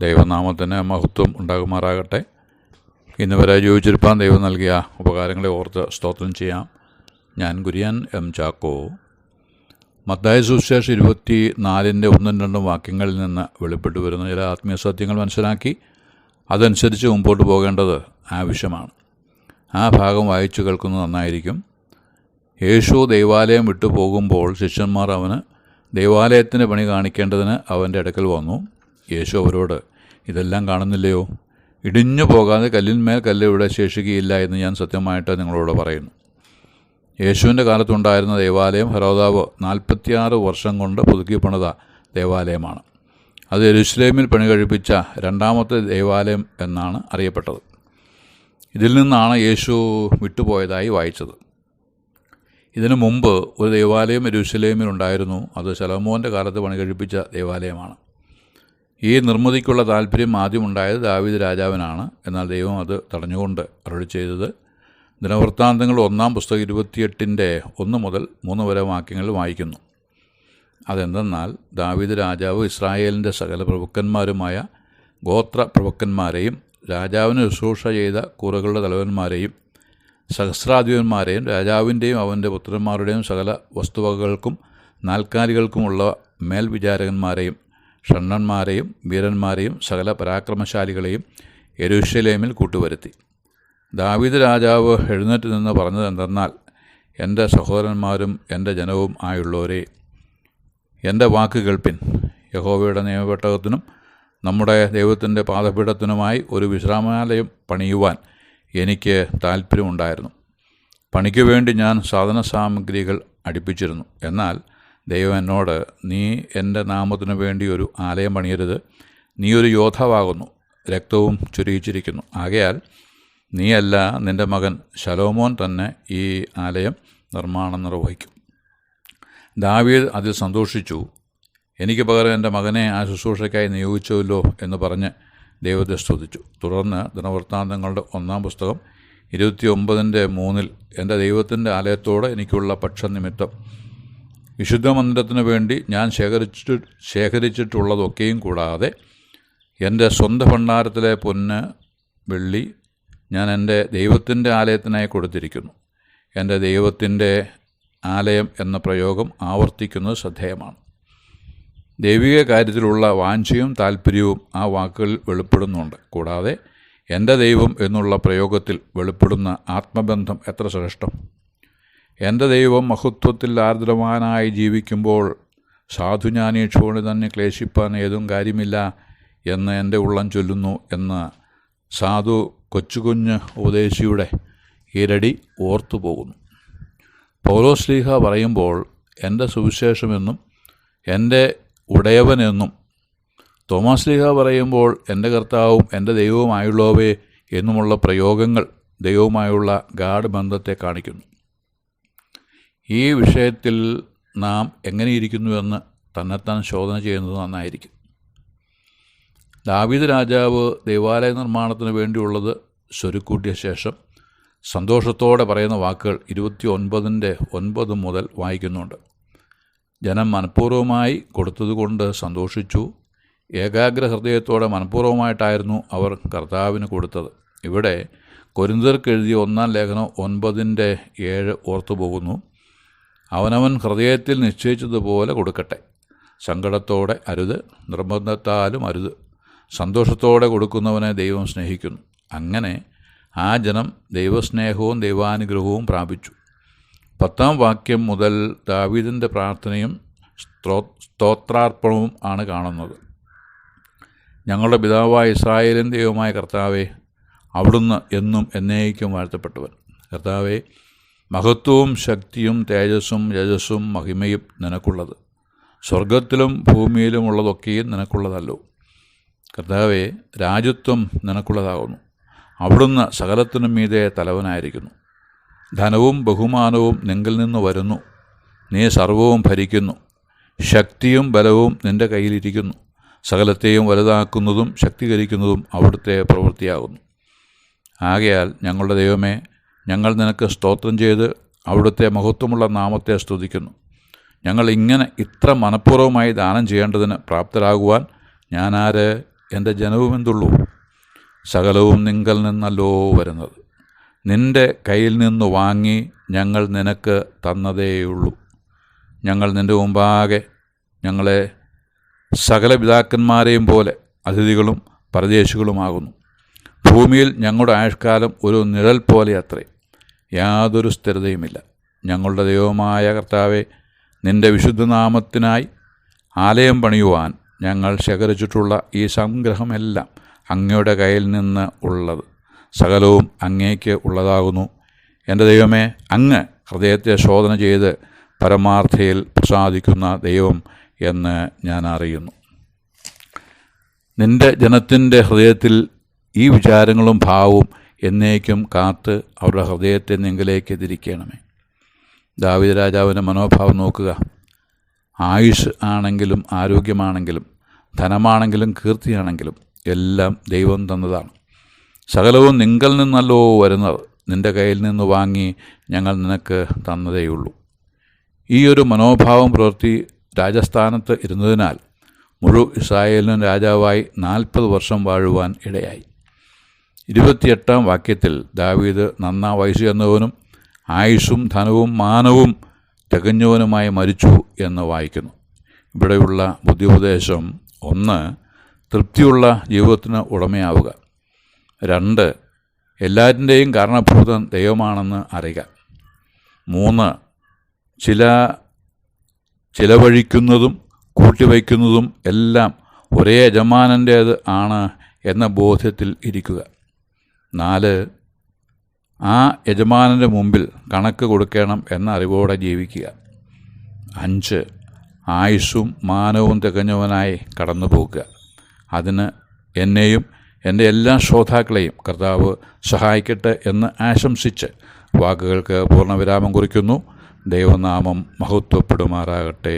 ദൈവനാമത്തിന് മഹത്വം ഉണ്ടാകുമാറാകട്ടെ. ഇന്ന് വരെ ജീവിച്ചിരിപ്പാൻ ദൈവം നൽകിയ ഉപകാരങ്ങളെ ഓർത്ത് സ്തോത്രം ചെയ്യാം. ഞാൻ കുര്യൻ എം ചാക്കോ. മത്തായി സുവിശേഷം 24:1-2 വാക്യങ്ങളിൽ നിന്ന് വെളിപ്പെട്ടു വരുന്ന ചില ആത്മീയ സത്യങ്ങൾ മനസ്സിലാക്കി അതനുസരിച്ച് മുമ്പോട്ട് പോകേണ്ടത് ആവശ്യമാണ്. ആ ഭാഗം വായിച്ചു കേൾക്കുന്നത് നന്നായിരിക്കും. യേശു ദൈവാലയം വിട്ടു പോകുമ്പോൾ ശിഷ്യന്മാർ അവന് ദൈവാലയത്തിന് പണി കാണിക്കേണ്ടതിന് അവൻ്റെ അടുക്കൽ വന്നു. യേശു അവരോട്, ഇതെല്ലാം കാണുന്നില്ലയോ? ഇടിഞ്ഞു പോകാതെ കല്ലിന്മേൽ കല്ല് ഇവിടെ ശേഷിക്കുകയില്ല എന്ന് ഞാൻ സത്യമായിട്ട് നിങ്ങളോട് പറയുന്നു. യേശുവിൻ്റെ കാലത്തുണ്ടായിരുന്ന ദേവാലയം ഹെരോദാവ് 46 വർഷം കൊണ്ട് പുതുക്കി പണിത ദേവാലയമാണ്. അത് യെരുശലേമിൽ പണി കഴിപ്പിച്ച രണ്ടാമത്തെ ദേവാലയം എന്നാണ് അറിയപ്പെട്ടത്. ഇതിൽ നിന്നാണ് യേശു വിട്ടുപോയതായി വായിച്ചത്. ഇതിനു മുമ്പ് ഒരു ദേവാലയം യെരുശലേമിൽ ഉണ്ടായിരുന്നു. അത് ശലോമോൻ്റെ കാലത്ത് പണി കഴിപ്പിച്ച ദേവാലയമാണ്. ഈ നിർമ്മിതിക്കുള്ള താല്പര്യം ആദ്യമുണ്ടായത് ദാവീദ് രാജാവിനാണ്. എന്നാൽ ദൈവം അത് തടഞ്ഞുകൊണ്ട് അരുളി ചെയ്തത് ദിനവൃത്താന്തങ്ങൾ 1-ാം പുസ്തകം 28-1-3 വരെ വാക്യങ്ങളിൽ വായിക്കുന്നു. അതെന്തെന്നാൽ ദാവീദ് രാജാവ് ഇസ്രായേലിൻ്റെ സകല പ്രഭുക്കന്മാരുമായ ഗോത്ര പ്രഭുക്കന്മാരെയും രാജാവിന് ശുശ്രൂഷ ചെയ്ത കൂറുകളുടെ തലവന്മാരെയും സഹസ്രാധിപന്മാരെയും രാജാവിൻ്റെയും അവൻ്റെ പുത്രന്മാരുടെയും സകല വസ്തുവകകൾക്കും നാൽക്കാലികൾക്കുമുള്ള മേൽവിചാരകന്മാരെയും ഷണ്ഡന്മാരെയും വീരന്മാരെയും സകല പരാക്രമശാലികളെയും യെരൂശലേമിൽ കൂട്ടുവരുത്തി. ദാവീദ് രാജാവ് എഴുന്നേറ്റ് നിന്ന് പറഞ്ഞത് എന്തെന്നാൽ, എൻ്റെ സഹോദരന്മാരും എൻ്റെ ജനവും ആയുള്ളവരെ, എൻ്റെ വാക്ക് കേൾപ്പിൻ. യഹോവയുടെ നിയമപെട്ടകത്തിനും നമ്മുടെ ദൈവത്തിൻ്റെ പാദപീഠത്തിനുമായി ഒരു വിശ്രാമാലയം പണിയുവാൻ എനിക്ക് താല്പര്യമുണ്ടായിരുന്നു. പണിക്ക് വേണ്ടി ഞാൻ സാധനസാമഗ്രികൾ അടുപ്പിച്ചിരുന്നു. എന്നാൽ ദൈവം എന്നോട്, നീ എൻ്റെ നാമത്തിനു വേണ്ടി ഒരു ആലയം പണിയരുത്. നീ ഒരു യോദ്ധാവാകുന്നു, രക്തവും ചൊരിയിച്ചിരിക്കുന്നു. ആകയാൽ നീയല്ല, നിൻ്റെ മകൻ ശലോമോൻ തന്നെ ഈ ആലയം നിർമ്മാണം നിർവഹിക്കും. ദാവീദ് അതിൽ സന്തോഷിച്ചു. എനിക്ക് പകരം എൻ്റെ മകനെ ആ ശുശ്രൂഷയ്ക്കായി നിയോഗിച്ചുവല്ലോ എന്ന് പറഞ്ഞ് ദൈവത്തെ സ്തുതിച്ചു. തുടർന്ന് ദിനവൃത്താന്തങ്ങളുടെ 1-ാം പുസ്തകം 29:3 എൻ്റെ ദൈവത്തിൻ്റെ ആലയത്തോട് എനിക്കുള്ള പക്ഷനിമിത്തം വിശുദ്ധ മന്ദിരത്തിനു വേണ്ടി ഞാൻ ശേഖരിച്ചിട്ടുള്ളതൊക്കെയും കൂടാതെ എൻ്റെ സ്വന്തം ഭണ്ഡാരത്തിലെ പൊന്ന് വെള്ളി ഞാൻ എൻ്റെ ദൈവത്തിൻ്റെ ആലയത്തിനായി കൊടുത്തിരിക്കുന്നു. എൻ്റെ ദൈവത്തിൻ്റെ ആലയം എന്ന പ്രയോഗം ആവർത്തിക്കുന്നത് ശ്രദ്ധേയമാണ്. ദൈവിക കാര്യത്തിലുള്ള വാഞ്ചയും താല്പര്യവും ആ വാക്കുകളിൽ വെളിപ്പെടുന്നുണ്ട്. കൂടാതെ എൻ്റെ ദൈവം എന്നുള്ള പ്രയോഗത്തിൽ വെളിപ്പെടുന്ന ആത്മബന്ധം എത്ര ശ്രേഷ്ഠം! എൻ്റെ ദൈവം മഹത്വത്തിൽ ആർദ്രവാനായി ജീവിക്കുമ്പോൾ സാധുജ്ഞാനി ക്ഷോണി തന്നെ ക്ലേശിപ്പാൻ ഏതും കാര്യമില്ല എന്ന് എൻ്റെ ഉള്ളം ചൊല്ലുന്നു എന്ന് സാധു കൊച്ചുകുഞ്ഞ് ഉപദേശിയുടെ ഇരടി ഓർത്തുപോകുന്നു. പൗലോസ്ലീഹ പറയുമ്പോൾ എൻ്റെ സുവിശേഷമെന്നും എൻ്റെ ഉടയവനെന്നും, തോമാസ്ലീഹ പറയുമ്പോൾ എൻ്റെ കർത്താവും എൻ്റെ ദൈവവുമായുള്ളവേ എന്നുമുള്ള പ്രയോഗങ്ങൾ ദൈവവുമായുള്ള ഗാഢബന്ധത്തെ കാണിക്കുന്നു. ഈ വിഷയത്തിൽ നാം എങ്ങനെയിരിക്കുന്നുവെന്ന് തന്നെത്താൻ ശോധന ചെയ്യുന്നത് നന്നായിരിക്കും. ദാവീദ് രാജാവ് ദൈവാലയ നിർമ്മാണത്തിന് വേണ്ടിയുള്ളത് സ്വരുക്കൂട്ടിയ ശേഷം സന്തോഷത്തോടെ പറയുന്ന വാക്കുകൾ 29:9 മുതൽ വായിക്കുന്നുണ്ട്. ജനം മനഃപൂർവ്വമായി കൊടുത്തതുകൊണ്ട് സന്തോഷിച്ചു. ഏകാഗ്ര ഹൃദയത്തോടെ മനഃപൂർവ്വമായിട്ടായിരുന്നു അവർ കർത്താവിന് കൊടുത്തത്. ഇവിടെ കൊരിന്ത്യർക്ക് എഴുതിയ 1-ാം ലേഖനം 9:7 ഓർത്തുപോകുന്നു. അവനവൻ ഹൃദയത്തിൽ നിശ്ചയിച്ചതുപോലെ കൊടുക്കട്ടെ, സങ്കടത്തോടെ അരുത്, നിർബന്ധത്താലും അരുത്. സന്തോഷത്തോടെ കൊടുക്കുന്നവനെ ദൈവം സ്നേഹിക്കുന്നു. അങ്ങനെ ആ ജനം ദൈവസ്നേഹവും ദൈവാനുഗ്രഹവും പ്രാപിച്ചു. 10-ാം വാക്യം മുതൽ ദാവീദിൻ്റെ പ്രാർത്ഥനയും സ്തോത്രാർപ്പണവും ആണ് കാണുന്നത്. ഞങ്ങളുടെ പിതാവായ ഇസ്രായേലിൻ ദൈവമായ കർത്താവേ, അവിടുന്ന് എന്നും എന്നേക്കും വാഴ്ത്തപ്പെട്ടവൻ. കർത്താവേ, മഹത്വവും ശക്തിയും തേജസ്സും രജസ്സും മഹിമയും നിനക്കുള്ളത്. സ്വർഗത്തിലും ഭൂമിയിലുമുള്ളതൊക്കെയും നിനക്കുള്ളതല്ലോ. കർത്താവേ, രാജ്യത്വം നിനക്കുള്ളതാകുന്നു. അവിടുന്ന് സകലത്തിനും മീതെ തലവനായിരിക്കുന്നു. ധനവും ബഹുമാനവും നിങ്കിൽ നിന്ന് വരുന്നു. നീ സർവവും ഭരിക്കുന്നു. ശക്തിയും ബലവും നിൻ്റെ കയ്യിലിരിക്കുന്നു. സകലത്തെയും വലുതാക്കുന്നതും ശക്തീകരിക്കുന്നതും അവിടുത്തെ പ്രവൃത്തിയാകുന്നു. ആകയാൽ ഞങ്ങളുടെ ദൈവമേ, ഞങ്ങൾ നിനക്ക് സ്തോത്രം ചെയ്ത് അവിടുത്തെ മഹത്വമുള്ള നാമത്തെ സ്തുതിക്കുന്നു. ഞങ്ങൾ ഇത്ര മനഃപൂർവ്വമായി ദാനം ചെയ്യേണ്ടതിന് പ്രാപ്തരാകുവാൻ ഞാനാര് എൻ്റെ ജനവും എന്തുള്ളൂ? സകലവും നിങ്കൽ നിന്നല്ലോ വരുന്നത്. നിൻ്റെ കയ്യിൽ നിന്ന് വാങ്ങി ഞങ്ങൾ നിനക്ക് തന്നതേയുള്ളൂ. ഞങ്ങൾ നിൻ്റെ മുമ്പാകെ ഞങ്ങളെ സകല പിതാക്കന്മാരെയും പോലെ അതിഥികളും പരദേശികളുമാകുന്നു. ഭൂമിയിൽ ഞങ്ങളുടെ ആയുഷ്കാലം ഒരു നിഴൽ പോലെ അത്രേ, യാതൊരു സ്ഥിരതയുമില്ല. ഞങ്ങളുടെ ദൈവമായ കർത്താവെ, നിൻ്റെ വിശുദ്ധനാമത്തിനായി ആലയം പണിയുവാൻ ഞങ്ങൾ ശേഖരിച്ചിട്ടുള്ള ഈ സംഗ്രഹമെല്ലാം അങ്ങയുടെ കയ്യിൽ നിന്ന് ഉള്ളത്. സകലവും അങ്ങേക്ക് ഉള്ളതാകുന്നു. എൻ്റെ ദൈവമേ, അങ്ങ് ഹൃദയത്തെ ശോധന ചെയ്ത് പരമാർത്ഥയിൽ പ്രസാദിക്കുന്ന ദൈവം എന്ന് ഞാൻ അറിയുന്നു. നിൻ്റെ ജനത്തിൻ്റെ ഹൃദയത്തിൽ ഈ വിചാരങ്ങളും ഭാവവും എന്നേക്കും കാത്ത് അവരുടെ ഹൃദയത്തെ നിങ്കിലേക്ക് തിരിക്കണമേ. ദാവീദ് രാജാവിൻ്റെ മനോഭാവം നോക്കുക. ആയുഷ് ആണെങ്കിലും ആരോഗ്യമാണെങ്കിലും ധനമാണെങ്കിലും കീർത്തിയാണെങ്കിലും എല്ലാം ദൈവം തന്നതാണ്. സകലവും നിങ്കൽ നിന്നല്ലോ വരുന്നത്. നിൻ്റെ കയ്യിൽ നിന്ന് വാങ്ങി ഞങ്ങൾ നിനക്ക് തന്നതേയുള്ളൂ. ഈ ഒരു മനോഭാവം പുലർത്തി രാജസ്ഥാനത്ത് ഇരുന്നതിനാൽ മുഴു ഇസ്രായേലിനും രാജാവായി 40 വർഷം വാഴുവാൻ ഇടയായി. 28-ാം വാക്യത്തിൽ ദാവീദ് നന്നാ വയസ്സ് ചെന്നവനും ആയുസ്സും ധനവും മാനവും തികഞ്ഞവനുമായി മരിച്ചു എന്ന് വായിക്കുന്നു. ഇവിടെയുള്ള ബുദ്ധിോപദേശം: 1. തൃപ്തിയുള്ള ജീവിതത്തിന് ഉടമയാവുക. 2. എല്ലാറ്റിൻ്റെയും കാരണഭൂതൻ ദൈവമാണെന്ന് അറിയുക. 3. ചിലവഴിക്കുന്നതും കൂട്ടിവയ്ക്കുന്നതും എല്ലാം ഒരേ യജമാനൻ്റേത് ആണ് എന്ന ബോധ്യത്തിൽ ഇരിക്കുക. 4. ആ യജമാനൻ്റെ മുമ്പിൽ കണക്ക് കൊടുക്കണം എന്ന അറിവോടെ ജീവിക്കുക. 5. ആയുസ്സും മാനവും തികഞ്ഞവനായി കടന്നു പോകുക. അതിന് എന്നെയും എൻ്റെ എല്ലാ ശ്രോതാക്കളെയും കർത്താവ് സഹായിക്കട്ടെ എന്ന് ആശംസിച്ച് വാക്കുകൾക്ക് പൂർണ്ണവിരാമം കുറിക്കുന്നു. ദൈവനാമം മഹത്വപ്പെടുമാറാകട്ടെ.